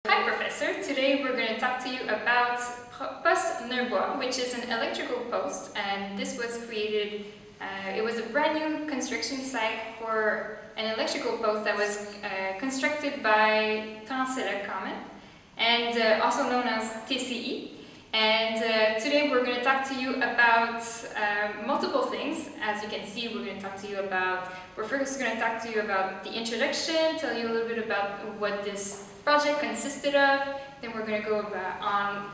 Hi Professor, today we're going to talk to you about Poste Neubois, which is an electrical post, and this was created, it was a brand new construction site for an electrical post that was constructed by Common, and also known as TCE. And today we're going to talk to you about multiple things. As you can see, we're first going to talk to you about the introduction, tell you a little bit about what this project consisted of. Then we're going to go on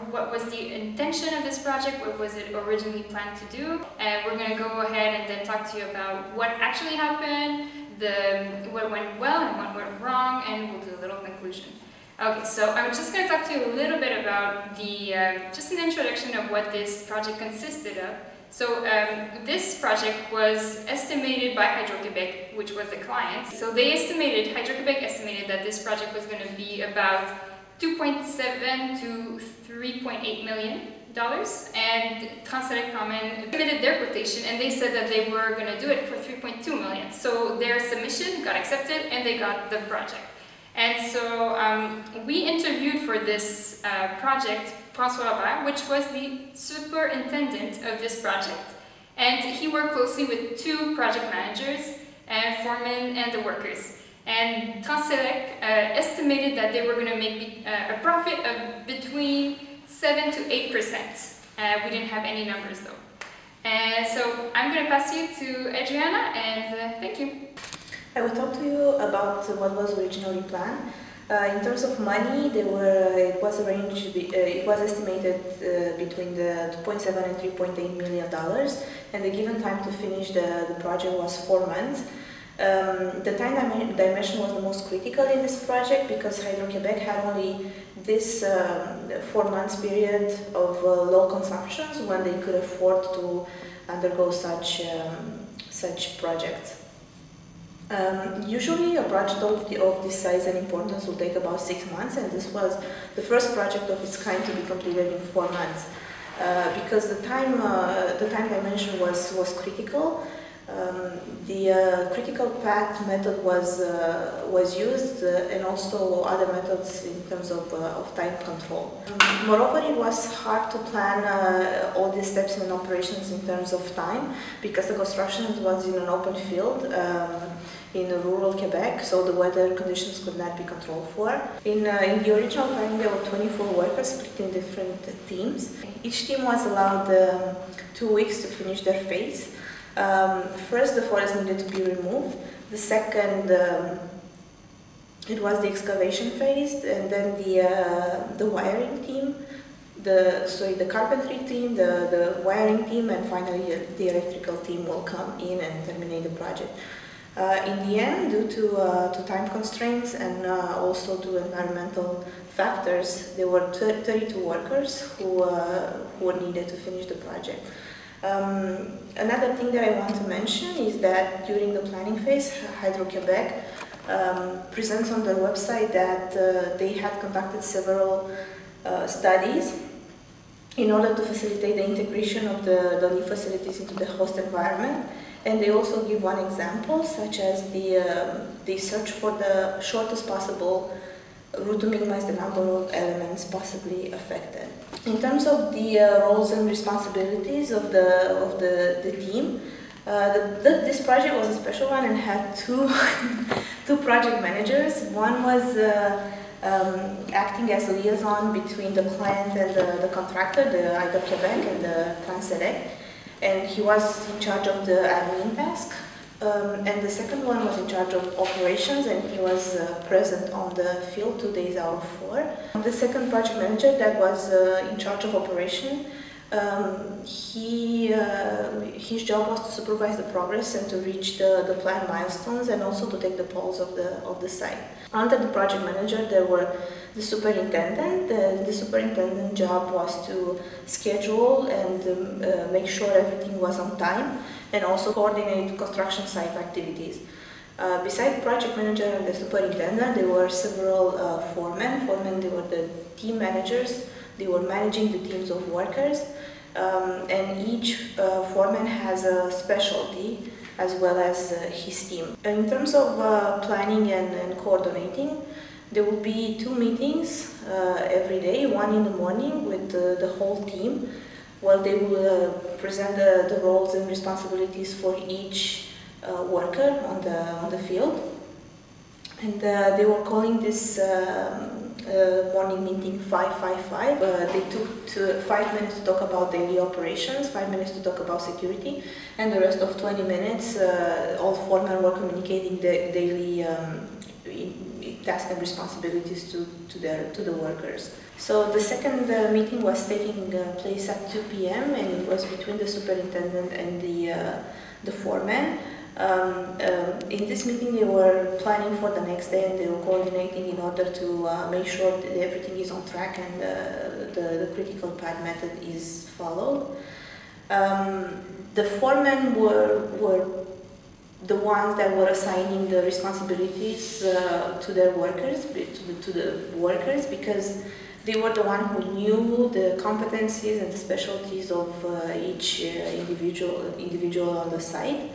what was the intention of this project, what was it originally planned to do, and we're going to go ahead and then talk to you about what actually happened, what went well and what went wrong, and we'll do a little conclusion. Okay, so I'm just going to talk to you a little bit about just an introduction of what this project consisted of. So this project was estimated by Hydro-Québec, which was the client. So Hydro-Québec estimated that this project was going to be about $2.7 to $3.8 million. And Common submitted their quotation, and they said that they were going to do it for $3.2 million. So their submission got accepted, and they got the project. And so we interviewed for this project François Robert, which was the superintendent of this project, and he worked closely with two project managers and foremen and the workers. And Transelec estimated that they were going to make a profit of between 7 to 8%. We didn't have any numbers though. So I'm going to pass you to Adriana, and thank you. I will talk to you about what was originally planned. In terms of money, it was estimated between the $2.7 and $3.8 million, and the given time to finish the project was 4 months. The time dimension was the most critical in this project because Hydro-Québec had only this 4 months period of low consumptions when they could afford to undergo such projects. Usually a project of this size and importance will take about 6 months, and this was the first project of its kind to be completed in 4 months. Because the time dimension was critical, the critical path method was used, and also other methods in terms of time control. Moreover, it was hard to plan all these steps in operations in terms of time, because the construction was in an open field in rural Quebec, so the weather conditions could not be controlled for. In the original planning, there were 24 workers split in different teams. Each team was allowed 2 weeks to finish their phase. First, the forest needed to be removed. The second, it was the excavation phase, and then the wiring team, the carpentry team, the wiring team, and finally the electrical team will come in and terminate the project. In the end, due to time constraints and also to environmental factors, there were 32 workers who needed to finish the project. Another thing that I want to mention is that during the planning phase, Hydro-Québec presents on their website that they had conducted several studies in order to facilitate the integration of the new facilities into the host environment. And they also give one example, such as the search for the shortest possible route to minimize the number of elements possibly affected. In terms of the roles and responsibilities of the team, this project was a special one and had two project managers. One was acting as a liaison between the client and the contractor, the Hydro-Québec and the Transelec, and he was in charge of the admin task. And the second one was in charge of operations, and he was present on the field 2 days out of 4. The second project manager that was in charge of operation, his job was to supervise the progress and to reach the planned milestones, and also to take the pulse of the site. Under the project manager, there were the superintendent. The superintendent job was to schedule and make sure everything was on time, and also coordinate construction site activities. Besides the project manager and the superintendent, there were several foremen. They were the team managers. They were managing the teams of workers, and each foreman has a specialty as well as his team. In terms of planning and coordinating, There will be 2 meetings every day, one in the morning with the whole team, where they will present the roles and responsibilities for each worker on the field. And they were calling this morning meeting 555. They took 5 minutes to talk about daily operations, 5 minutes to talk about security, and the rest of 20 minutes, all foremen were communicating the daily tasks and responsibilities to the workers. So the second meeting was taking place at 2 p.m. and it was between the superintendent and the foreman. In this meeting they were planning for the next day and they were coordinating in order to make sure that everything is on track and the critical path method is followed. The foremen were the ones that were assigning the responsibilities to their workers, to the workers, because they were the one who knew the competencies and the specialties of each individual on the site.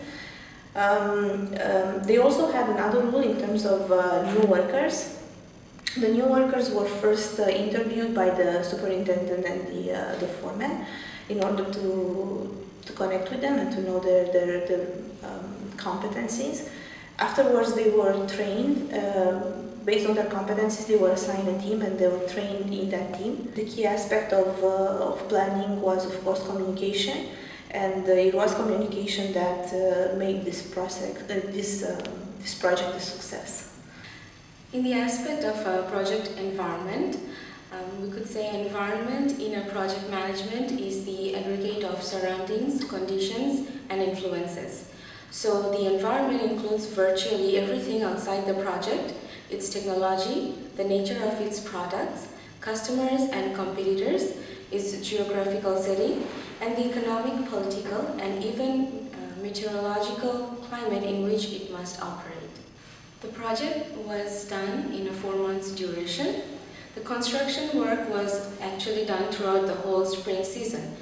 They also had another rule in terms of new workers. The new workers were first interviewed by the superintendent and the foreman in order to connect with them and to know their competencies. Afterwards, they were trained. Based on their competencies, they were assigned a team and they were trained in that team. The key aspect of planning was, of course, communication. And it was communication that made this project a success. In the aspect of project environment, we could say environment in a project management is the aggregate of surroundings, conditions, and influences. So the environment includes virtually everything outside the project, its technology, the nature of its products, customers and competitors, its geographical setting, and the economic, political, and even meteorological climate in which it must operate. The project was done in a 4 months duration. The construction work was actually done throughout the whole spring season,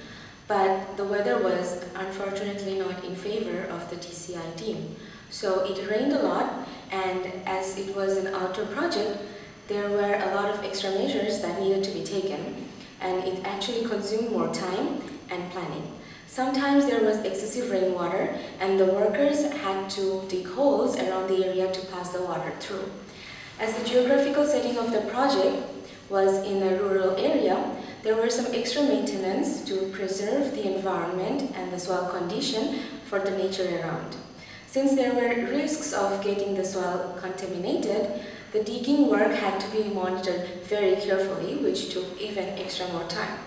but the weather was unfortunately not in favor of the TCI team. So it rained a lot, and as it was an outdoor project, there were a lot of extra measures that needed to be taken, and it actually consumed more time and planning. Sometimes there was excessive rainwater and the workers had to dig holes around the area to pass the water through. As the geographical setting of the project was in a rural area, there were some extra maintenance to preserve the environment and the soil condition for the nature around. Since there were risks of getting the soil contaminated, the digging work had to be monitored very carefully, which took even extra more time.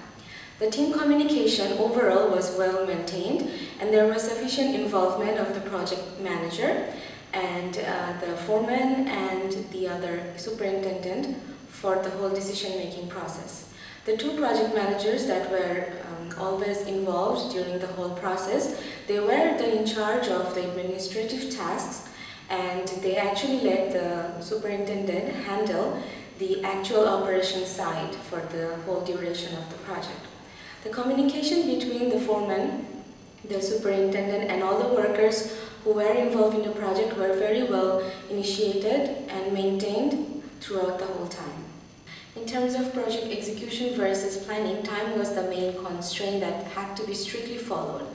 The team communication overall was well maintained, and there was sufficient involvement of the project manager and the foreman and the other superintendent for the whole decision-making process. The 2 project managers that were always involved during the whole process, they were in charge of the administrative tasks, and they actually let the superintendent handle the actual operation side for the whole duration of the project. The communication between the foreman, the superintendent, and all the workers who were involved in the project were very well initiated and maintained throughout the whole time. In terms of project execution versus planning, time was the main constraint that had to be strictly followed,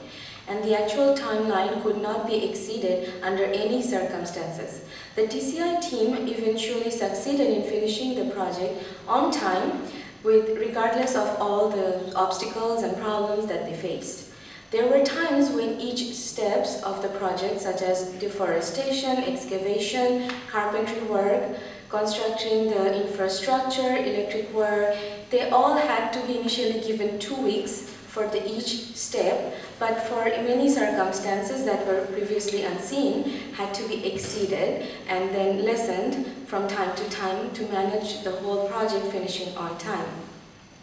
and the actual timeline could not be exceeded under any circumstances. The TCI team eventually succeeded in finishing the project on time, regardless of all the obstacles and problems that they faced. There were times when each steps of the project, such as deforestation, excavation, carpentry work, constructing the infrastructure, electric work, they all had to be initially given 2 weeks for each step, but for many circumstances that were previously unseen had to be exceeded and then lessened from time to time to manage the whole project finishing on time.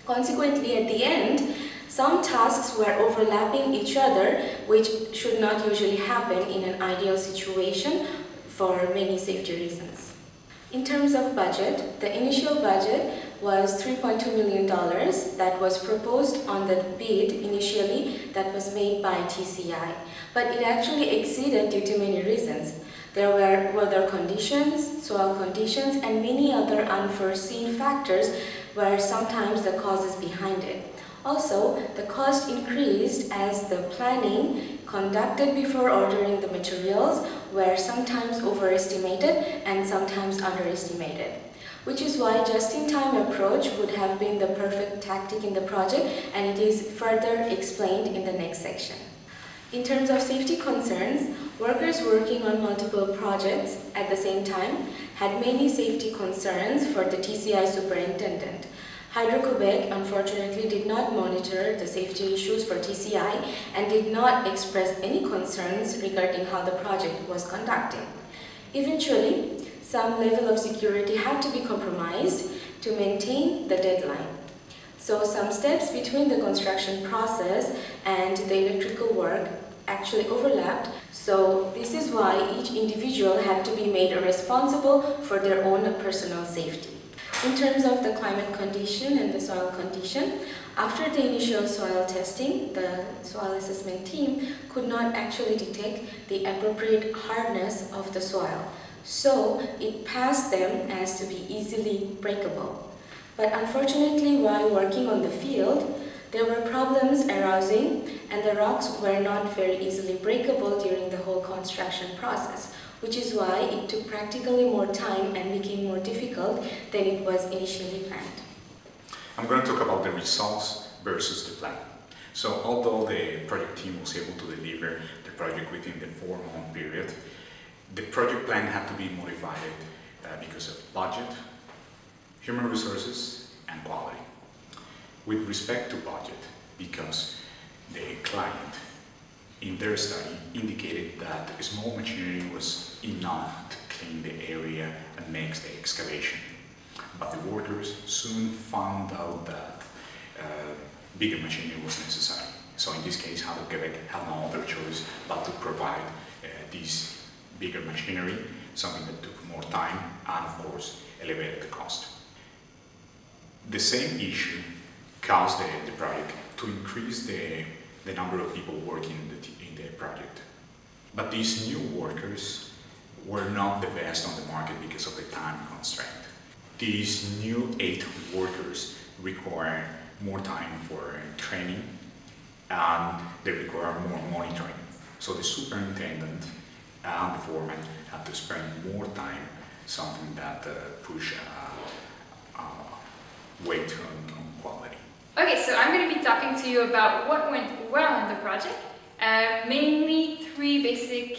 Consequently, at the end, some tasks were overlapping each other, which should not usually happen in an ideal situation for many safety reasons. In terms of budget, the initial budget was $3.2 million that was proposed on the bid initially that was made by TCI, but it actually exceeded due to many reasons. There were weather conditions, soil conditions, and many other unforeseen factors were sometimes the causes behind it. Also, the cost increased as the planning conducted before ordering the materials were sometimes overestimated and sometimes underestimated, which is why just-in-time approach would have been the perfect tactic in the project, and it is further explained in the next section. In terms of safety concerns, workers working on multiple projects at the same time had many safety concerns for the TCI superintendent. Hydro-Quebec unfortunately did not monitor the safety issues for TCI and did not express any concerns regarding how the project was conducted. Eventually, some level of security had to be compromised to maintain the deadline. So some steps between the construction process and the electrical work actually overlapped. So this is why each individual had to be made responsible for their own personal safety. In terms of the climate condition and the soil condition, after the initial soil testing, the soil assessment team could not actually detect the appropriate hardness of the soil. So it passed them as to be easily breakable. But unfortunately, while working on the field, there were problems arising and the rocks were not very easily breakable during the whole construction process, which is why it took practically more time and became more difficult than it was initially planned. I'm going to talk about the results versus the plan. So although the project team was able to deliver the project within the 4-month period, the project plan had to be modified because of budget, human resources, and quality. With respect to budget, because the client in their study indicated that a small machinery was enough to clean the area and make the excavation. But the workers soon found out that bigger machinery was necessary. So in this case, Hydro-Quebec had no other choice but to provide this bigger machinery, something that took more time and of course elevated the cost. The same issue caused the project to increase the number of people working in the project. But these new workers were not the best on the market because of the time constraint. These new 8 workers require more time for training and they require more monitoring. So the superintendent and the foreman had to spend more time, something that push weight on quality. Okay, so I'm going to be talking to you about what went well in the project. Mainly 3 basic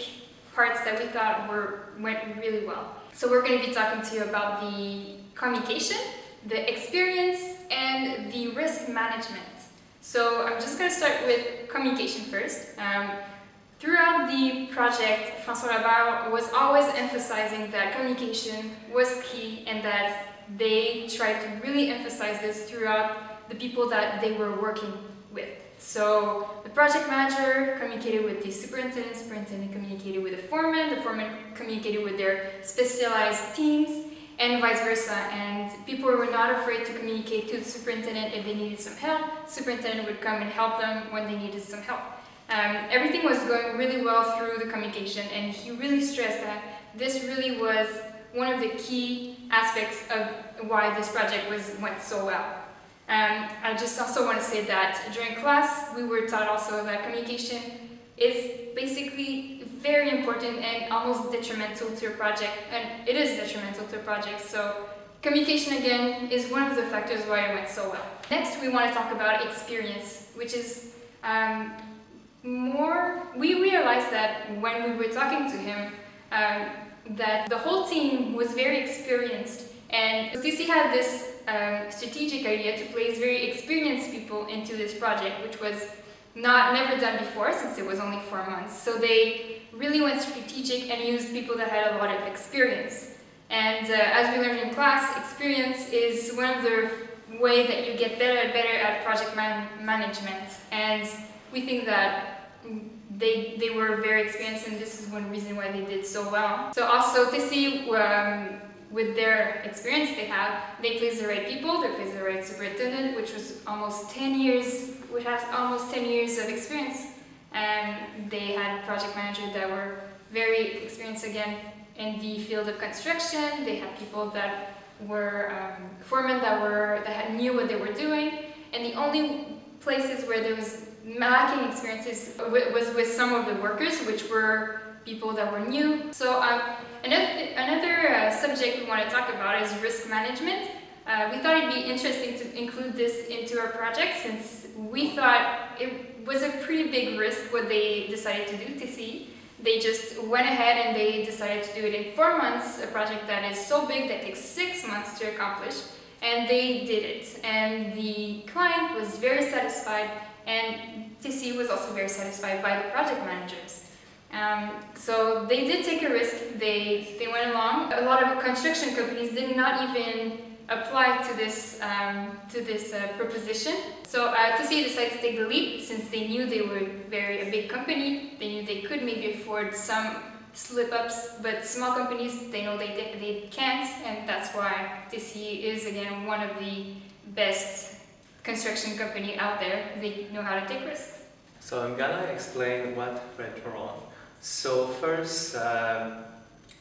parts that we thought went really well. So we're going to be talking to you about the communication, the experience, and the risk management. So I'm just going to start with communication first. Throughout the project, François Labart was always emphasizing that communication was key and that they tried to really emphasize this throughout the people that they were working with. So the project manager communicated with the superintendent communicated with the foreman communicated with their specialized teams, and vice versa. And people were not afraid to communicate to the superintendent if they needed some help. Superintendent would come and help them when they needed some help. Everything was going really well through the communication, and he really stressed that this really was one of the key aspects of why this project went so well. I just also want to say that during class we were taught also that communication is basically very important and almost detrimental to your project, and it is detrimental to a project. So communication again is one of the factors why it went so well. Next we want to talk about experience, which is we realized that when we were talking to him that the whole team was very experienced, and TC had this strategic idea to place very experienced people into this project, which was never done before since it was only 4 months. So they really went strategic and used people that had a lot of experience. And as we learned in class, experience is one of the ways that you get better and better at project management. And we think that they were very experienced, and this is one reason why they did so well. So also TC, with their experience they placed the right people, they placed the right superintendent, which has almost 10 years of experience, and they had project managers that were very experienced again in the field of construction. They had people that were foremen that knew what they were doing, and the only places where there was lacking experiences was with some of the workers, which were people that were new. So another subject we want to talk about is risk management. We thought it'd be interesting to include this into our project, since we thought it was a pretty big risk what they decided to do, TCE. They just went ahead and they decided to do it in 4 months, a project that is so big that takes 6 months to accomplish, and they did it. And the client was very satisfied, and TCE was also very satisfied by the project managers. So they did take a risk, they went along. A lot of construction companies did not even apply to this proposition. So TCE decided to take the leap, since they knew they were a big company. They knew they could maybe afford some slip-ups, but small companies, they know they can't, and that's why TCE is again one of the best construction company out there. They know how to take risks. So I'm gonna explain what went wrong. So first,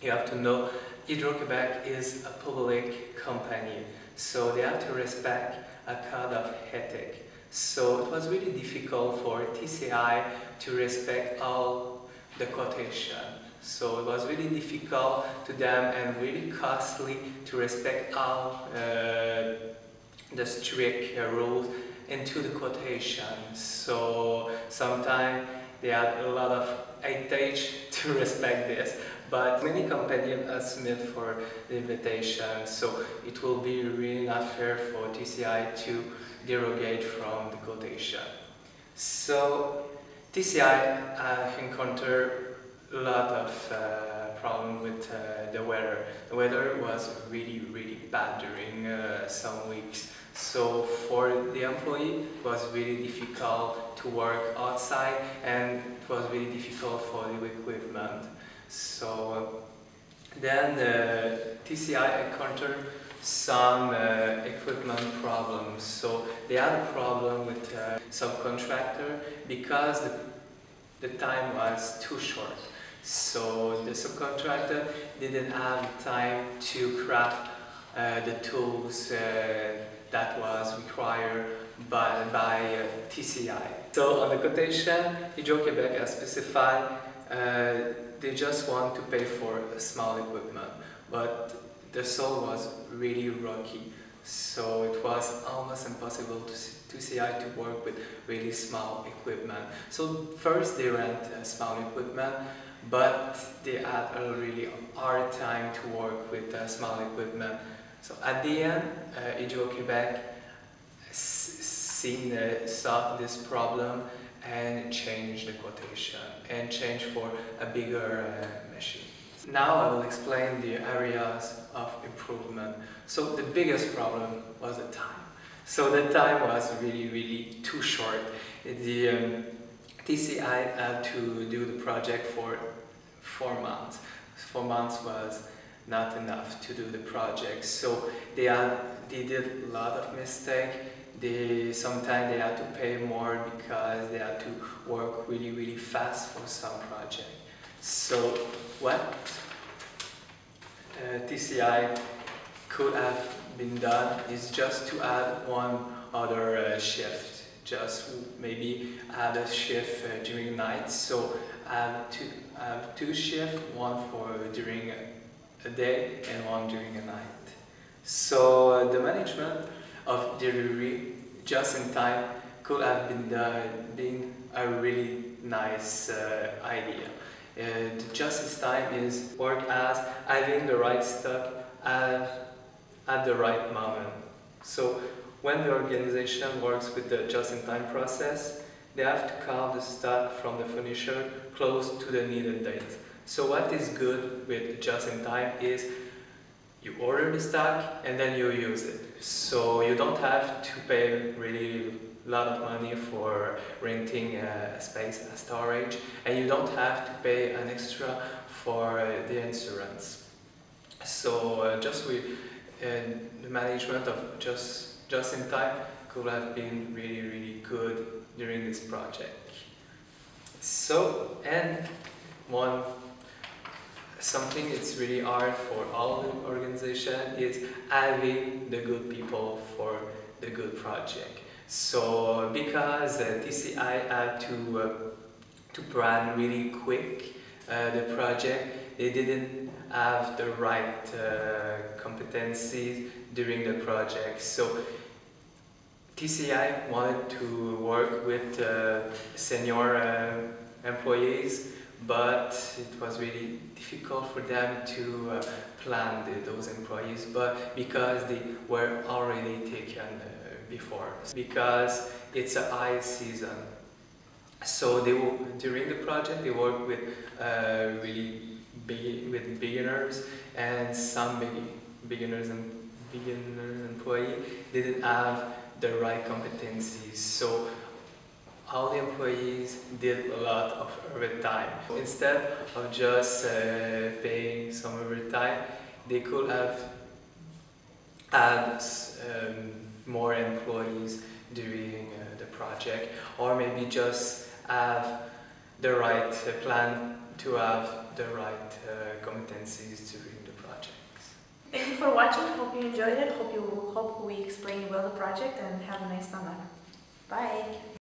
you have to know Hydro-Québec is a public company, so they have to respect a code of ethics. So it was really difficult for TCI to respect all the quotation. So it was really difficult to them and really costly to respect all the strict rules into the quotation. So sometimes they had a lot of advantage to respect this, but many companies have submitted for the invitation, so it will be really not fair for TCI to derogate from the quotation. So TCI encountered a lot of problems with the weather. The weather was really bad during some weeks. So for the employee, it was really difficult to work outside, and it was really difficult for the equipment. So then TCI encountered some equipment problems. So they had a problem with subcontractor because the time was too short. So the subcontractor didn't have time to craft the tools that was required by TCI. So on the quotation, Hydro-Québec has specified they just want to pay for small equipment, but the soil was really rocky, so it was almost impossible to TCI to work with really small equipment. So first they rent small equipment, but they had a really hard time to work with small equipment. So at the end, Hydro-Québec saw this problem and changed the quotation and changed for a bigger machine. Now I will explain the areas of improvement. So the biggest problem was the time. So the time was really too short. The TCI had to do the project for 4 months. 4 months was not enough to do the project. So they did a lot of mistakes. Sometimes they had to pay more because they had to work really fast for some project. So what TCI could have been done is just to add one other shift. Just maybe add a shift during night. So have two shifts, one for during a day and one during a night. So the management of delivery just in time could have been a really nice idea. The just in time is work as having the right stock at the right moment. So when the organization works with the just in time process, they have to count the stock from the furniture close to the needed date. So what is good with just in time is you order the stock and then you use it. So you don't have to pay really a lot of money for renting a space, a storage, and you don't have to pay an extra for the insurance. So the management of just in time could have been really good during this project. So, and one something it's really hard for all the organization is having the good people for the good project. So because TCI had to plan really quick the project, they didn't have the right competencies during the project. So TCI wanted to work with senior employees, but it was really difficult for them to plan those employees, but because they were already taken before, because it's a high season. So during the project they worked with with beginners, and some beginners employees didn't have the right competencies. So all the employees did a lot of overtime. Instead of just paying some overtime, they could have had more employees during the project, or maybe just have the right plan to have the right competencies during the projects. Thank you for watching. Hope you enjoyed it. Hope we explained well the project, and have a nice summer. Bye.